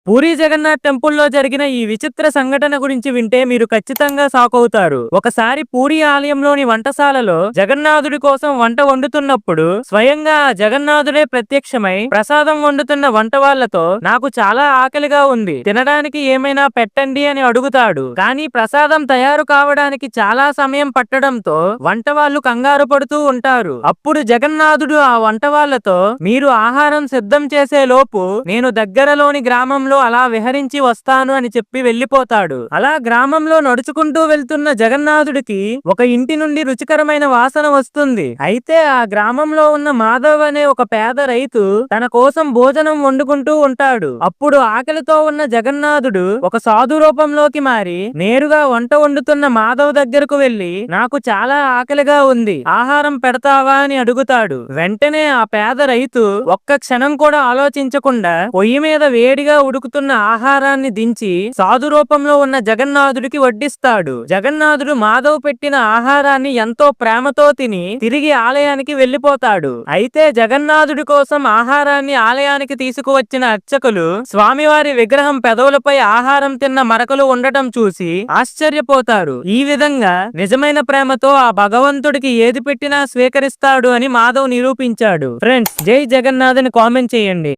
పూరీ జగన్నాథ్ టెంపుల్లో జరిగిన ఈ విచిత్ర సంఘటన గురించి వింటే మీరు ఖచ్చితంగా షాక్ అవుతారు. ఒకసారి పూరీ ఆలయంలోని వంటశాలలో జగన్నాథుడి కోసం వంట వండుతున్నప్పుడు స్వయంగా జగన్నాథుడే ప్రత్యక్షమై ప్రసాదం వండుతున్న వంట వాళ్లతో నాకు చాలా ఆకలిగా ఉంది, తినడానికి ఏమైనా పెట్టండి అని అడుగుతాడు. కానీ ప్రసాదం తయారు కావడానికి చాలా సమయం పట్టడంతో వంట వాళ్ళు కంగారు పడుతూ ఉంటారు. అప్పుడు జగన్నాథుడు ఆ వంట వాళ్లతో, మీరు ఆహారం సిద్ధం చేసే లోపు నేను దగ్గరలోని గ్రామంలో అలా విహరించి వస్తాను అని చెప్పి వెళ్లిపోతాడు. అలా గ్రామంలో నడుచుకుంటూ వెళ్తున్న జగన్నాథుడికి ఒక ఇంటి నుండి రుచికరమైన వాసన వస్తుంది. అయితే ఆ గ్రామంలో ఉన్న మాధవ్ అనే ఒక పేద రైతు తన కోసం భోజనం వండుకుంటూ ఉంటాడు. అప్పుడు ఆకలితో ఉన్న జగన్నాథుడు ఒక సాధు రూపంలోకి మారి నేరుగా వంట వండుతున్న మాధవ్ దగ్గరకు వెళ్లి, నాకు చాలా ఆకలిగా ఉంది, ఆహారం పెడతావా అని అడుగుతాడు. వెంటనే ఆ పేద రైతు ఒక్క క్షణం కూడా ఆలోచించకుండా పొయ్యి మీద వేడిగా ఉడుకుతున్న ఆహారాన్ని దించి సాధు రూపంలో ఉన్న జగన్నాథుడికి వడ్డిస్తాడు. జగన్నాథుడు మాధవ్ పెట్టిన ఆహారాన్ని ఎంతో ప్రేమతో తిని తిరిగి ఆలయానికి వెళ్లిపోతాడు. అయితే జగన్నాథుడి కోసం ఆహారాన్ని ఆలయానికి తీసుకువచ్చిన అర్చకులు స్వామివారి విగ్రహం పెదవులపై ఆహారం తిన్న మరకలు ఉండటం చూసి ఆశ్చర్యపోతారు. ఈ విధంగా నిజమైన ప్రేమతో ఆ భగవంతుడికి ఏది పెట్టినా స్వీకరిస్తాడు అని మాధవ్ నిరూపించాడు. ఫ్రెండ్స్, జై జగన్నాథ్ అని కామెంట్ చేయండి.